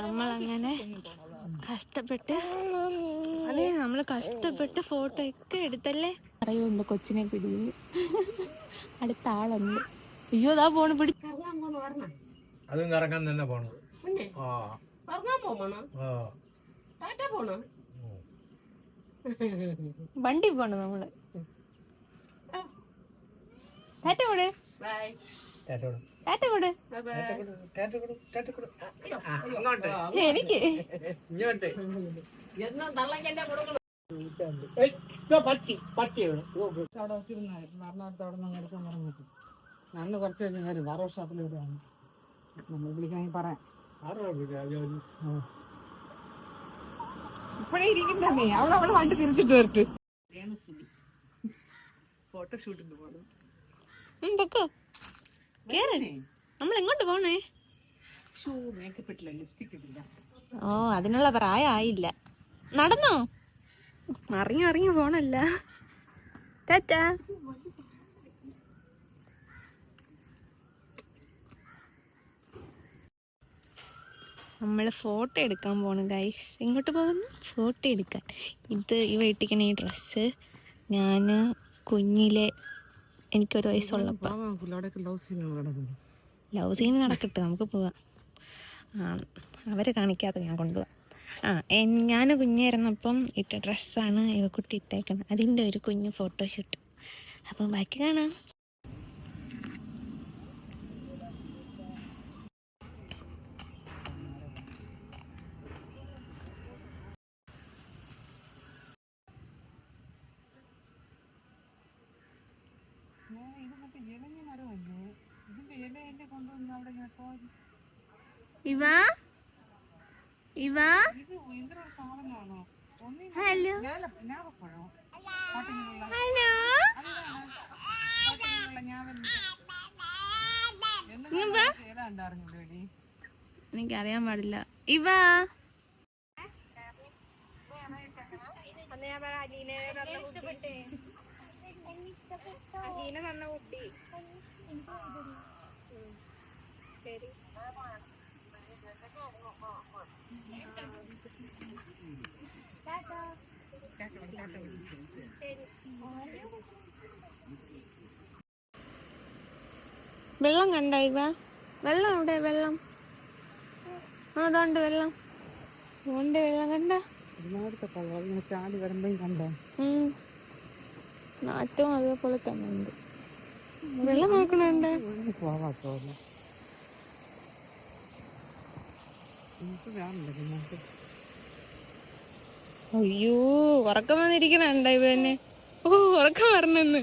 നമ്മളങ്ങനെ കഷ്ടപ്പെട്ട് അതെ നമ്മള് കഷ്ടപ്പെട്ട് ഫോട്ടോ ഒക്കെ എടുത്തല്ലേ. അറിയോ എന്തോ കൊച്ചിനെ പിടിക്കുന്നു. അടുത്ത ആളുണ്ട്. അയ്യോ അതാ പോണ് പിടി. അതും കറങ്ങാൻ തന്നെ പോണത്. വണ്ടി പോണ നമ്മള്. ടാറ്റ കൊടു. എനിക്ക് അന്ന് കുറച്ച് കഴിഞ്ഞാൽ ബാർബർ ഷോപ്പിലൂടെയാണ് നമ്മൾ വിളിക്കാണെങ്കിൽ പറയാം. ഇപ്പഴേ ഇരിക്കണ്ടേ അവള് വണ്ടി തിരിച്ചിട്ട് വരട്ട്. ഫോട്ടോഷൂട്ടിന് പോകണം. നമ്മൾ എങ്ങോട്ട് പോണേ? മേക്കപ്പ് ഇട്ടില്ല, ലിപ്സ്റ്റിക് ഇട്ടില്ല. ഓ അതിനുള്ള പ്രായമായില്ല. നടന്നോ? അറിഞ്ഞു പോണല്ല. ടാറ്റാ. നമ്മള് ഫോട്ടോ എടുക്കാൻ പോണു ഗൈസ്. എങ്ങോട്ട് പോകുന്നു? ഫോട്ടോ എടുക്കാൻ. ഇവ ഇട്ടിക്കണ ഈ ഡ്രസ്സ് ഞാൻ കുഞ്ഞിലെ എനിക്കൊരു വയസ്സുള്ളപ്പോൾ. ലവ് സീന് നടക്കട്ടെ, നമുക്ക് പോവാം. അവരെ കാണിക്കാതെ ഞാൻ കൊണ്ടുപോവാം. ഞാൻ കുഞ്ഞായിരുന്നപ്പം ഇട്ട ഡ്രസ്സാണ് ഇവക്കുട്ടി ഇട്ടേക്കുന്നത്. അതിൻ്റെ ഒരു കുഞ്ഞ് ഫോട്ടോഷൂട്ട്. അപ്പം ബാക്കി കാണാം. ഇവ ഹലോ ഹലോ എനിക്കറിയാൻ പാടില്ല. ഇവ ശരി. വെള്ളം കണ്ട ഇവ? വെള്ളം എവിടെ? വെള്ളം അതുകൊണ്ട് വെള്ളം വെള്ളം കണ്ട ചാടി വരുമ്പോ കണ്ടോ? നാറ്റവും അതേപോലെ തന്നെ ഉണ്ട്. വെള്ളം നോക്കണുണ്ട്. അയ്യോ ഉറക്കം വന്നിരിക്കണുണ്ട ഇവ തന്നെ. ഉറക്കം വരണെന്ന്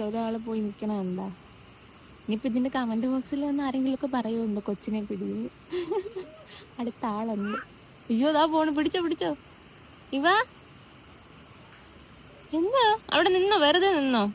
ഒരാള് പോയി നിക്കണുണ്ട. ഇനിയിപ്പോ ഇതിന്റെ കമന്റ് ബോക്സിൽ വന്ന് ആരെങ്കിലും ഒക്കെ പറയുമോ എന്തോ കൊച്ചിനെ പിടിക്കുന്നു. അടുത്ത ആളുണ്ട്. അയ്യോ അതാ പോണ്. പിടിച്ചോ ഇവ. എന്താ അവിടെ നിന്നോ? വെറുതെ നിന്നോ?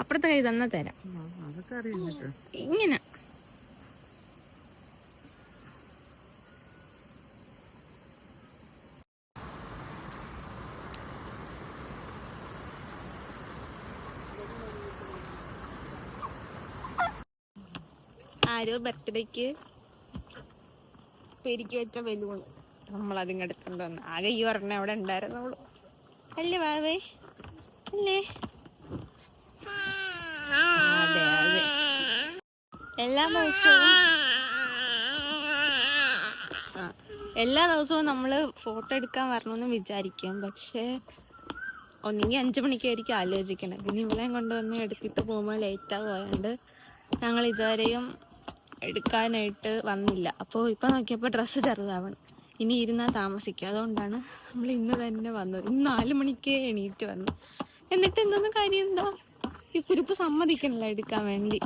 അപ്പുറത്തെ കൈ തന്നാ തരാം. ഇങ്ങനെ ആരോ ബർത്ത്ഡേക്ക് പെരുക്കി വെച്ച ബലൂൺ നമ്മളതിങ്ങ് എടുത്തോണ്ട് വന്നു. ആകെ ഈ പറഞ്ഞ അവിടെ ഉണ്ടായിരുന്നുള്ളൂ. അല്ലേ വാവേ? അല്ലേ? അതെ എല്ലാ ദിവസവും നമ്മള് ഫോട്ടോ എടുക്കാൻ വരണമെന്ന് വിചാരിക്കും. പക്ഷെ ഒന്നെങ്കിൽ 5 മണിക്കായിരിക്കും ആലോചിക്കണേ. പിന്നെ ഇവളെയും കൊണ്ടുവന്ന് എടുത്തിട്ട് പോകുമ്പോൾ ലേറ്റ് ആവുകൊണ്ട് ഞങ്ങൾ ഇതുവരെയും എടുക്കാനായിട്ട് വന്നില്ല. അപ്പോൾ ഇപ്പം നോക്കിയപ്പോൾ ഡ്രസ്സ് ചെറുതാവണം. ഇനി ഇരുന്നാൽ താമസിക്കും. അതുകൊണ്ടാണ് നമ്മൾ ഇന്ന് തന്നെ വന്നത്. ഇന്ന് 4 മണിക്ക് എണീറ്റ് വന്നു. എന്നിട്ട് എന്തോന്ന് കാര്യം എന്താ? ഈ കുരിപ്പ് സമ്മതിക്കണില്ല എടുക്കാൻ വേണ്ടി.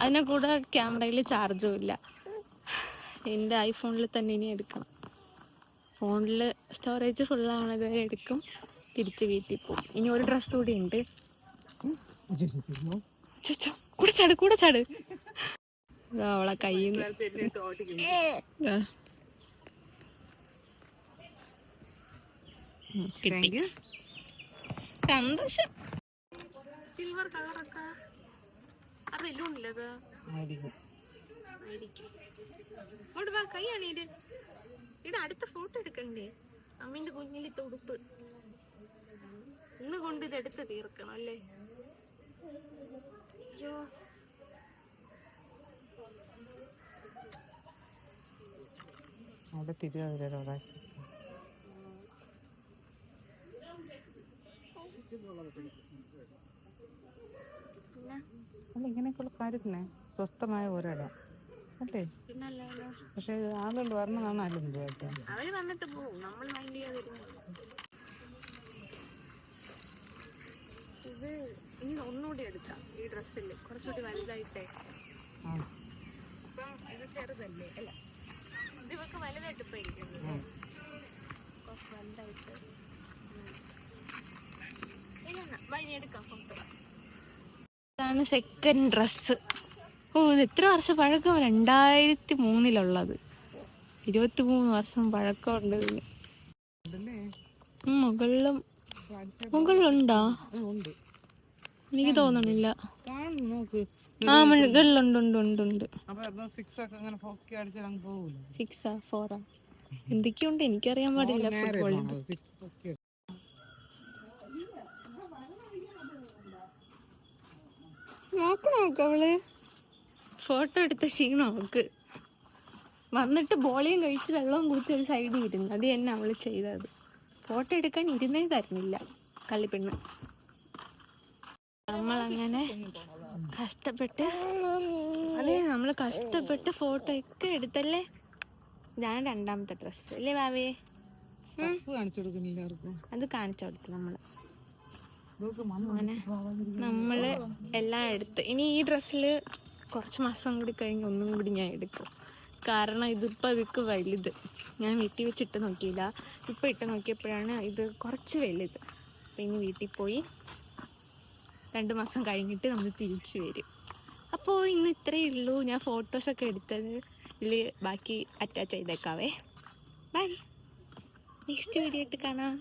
അതിനെ കൂടെ ക്യാമറയിൽ ചാർജും ഇല്ല. എൻ്റെ ഐഫോണിൽ തന്നെ ഇനി എടുക്കണം. ഫോണിൽ സ്റ്റോറേജ് ഫുള്ളാവണത് വരെ എടുക്കും. തിരിച്ച് വീട്ടിൽ പോകും. ഇനി ഒരു ഡ്രസ്സ് കൂടി ഉണ്ട്. കൂടെ ചാട് കൂടെ ചാട്. അവളെ കയ്യിൽ കിട്ടി. സന്തോഷം. സിൽവർ കളറൊക്കെ ആ ബലൂണില്ലത് അങ്ങോട്ട് വാ. കൈ അണീര്. ഇവിടെ അടുത്ത ഫോട്ടോ എടുക്കണ്ടേ? അമ്മീന്റെ കുഞ്ഞിലത്തെ ഉടുപ്പ് ഇന്ന് കൊണ്ട് ഇതെടുത്ത് തീർക്കണം അല്ലേ? അയ്യോ അവിടെ തിരുവാതിര പ്രാക്ടീസ്. അല്ല ഇങ്ങനെയൊക്കെയുള്ള കാര്യത്തിനെ സ്വസ്ഥമായ ഒരിടം അല്ലേ? പിന്നല്ലോ. പക്ഷെ ആളുകൾ വരണമെന്നാണ് ആലോചിക്കുന്നത്. അവര് വന്നിട്ട് പോവും, നമ്മൾ മൈൻഡ് ചെയ്യാതിരുന്നു. ഇത് ഇനി ഒന്നുകൂടി എടുക്കാം ഈ ഡ്രസ്സില്, കുറച്ചുകൂടി വലുതായിട്ടേ. ഇപ്പം ഇത് ചെറുതല്ലേ? അല്ല ഇത് ഇവക്ക് വലുതായിട്ട് ഇപ്പൊ ഇരിക്കുന്നത്. കുറച്ച് വലുതായിട്ട് എടുക്കാം ഫോട്ടോ. ഇതാണ് സെക്കൻഡ് ഡ്രസ്സ്. ഓ ഇത് എത്ര വർഷം പഴക്കം? 2003 23 വർഷം പഴക്കമുണ്ട് ഇതിന്. മുകളിലുണ്ടോ? എനിക്ക് തോന്നണില്ല. ആ മുകളിലുണ്ട്. 6ആ 4ആ എന്തൊക്കെയുണ്ട് എനിക്കറിയാൻ പാടില്ല ഫുട്ബോളിന്റെ. നോക്ക് അവള് ഫോട്ടോ എടുത്ത ക്ഷീണം അവൾക്ക്. വന്നിട്ട് ബോളിയും കഴിച്ച് വെള്ളവും കുടിച്ച് ഒരു സൈഡിൽ ഇരുന്നു. അത് തന്നെ അവള് ചെയ്തത്. ഫോട്ടോ എടുക്കാൻ ഇരുന്നേ തരുന്നില്ല കള്ളിപ്പെണ്ണ്. നമ്മളങ്ങനെ കഷ്ടപ്പെട്ട് നമ്മള് കഷ്ടപ്പെട്ട് ഫോട്ടോ ഒക്കെ എടുത്തല്ലേ. ഇതാണ് രണ്ടാമത്തെ ഡ്രസ്സ് അല്ലേ ബാവേ? അത് കാണിച്ചു കൊടുത്തു നമ്മള്. അങ്ങനെ നമ്മള് എല്ലാം എടുത്ത് ഇനി ഈ ഡ്രസ്സില് കുറച്ച് മാസം കൂടി കഴിഞ്ഞ് ഒന്നും കൂടി ഞാൻ എടുക്കും. കാരണം ഇതിപ്പോൾ ഇവക്ക് വലുത്. ഞാൻ വീട്ടിൽ വെച്ചിട്ട് നോക്കിയില്ല, ഇപ്പം ഇട്ട് നോക്കിയപ്പോഴാണ് ഇത് കുറച്ച് വലുത്. അപ്പം ഇനി വീട്ടിൽ പോയി 2 മാസം കഴിഞ്ഞിട്ട് നമ്മൾ തിരിച്ചു വരും. അപ്പോൾ ഇന്ന് ഇത്രയേ ഉള്ളൂ. ഞാൻ ഫോട്ടോസൊക്കെ എടുത്തത് ഇതിൽ ബാക്കി അറ്റാച്ച് ചെയ്തേക്കാവേ. ബൈ, നെക്സ്റ്റ് വീഡിയോ ആയിട്ട് കാണാം.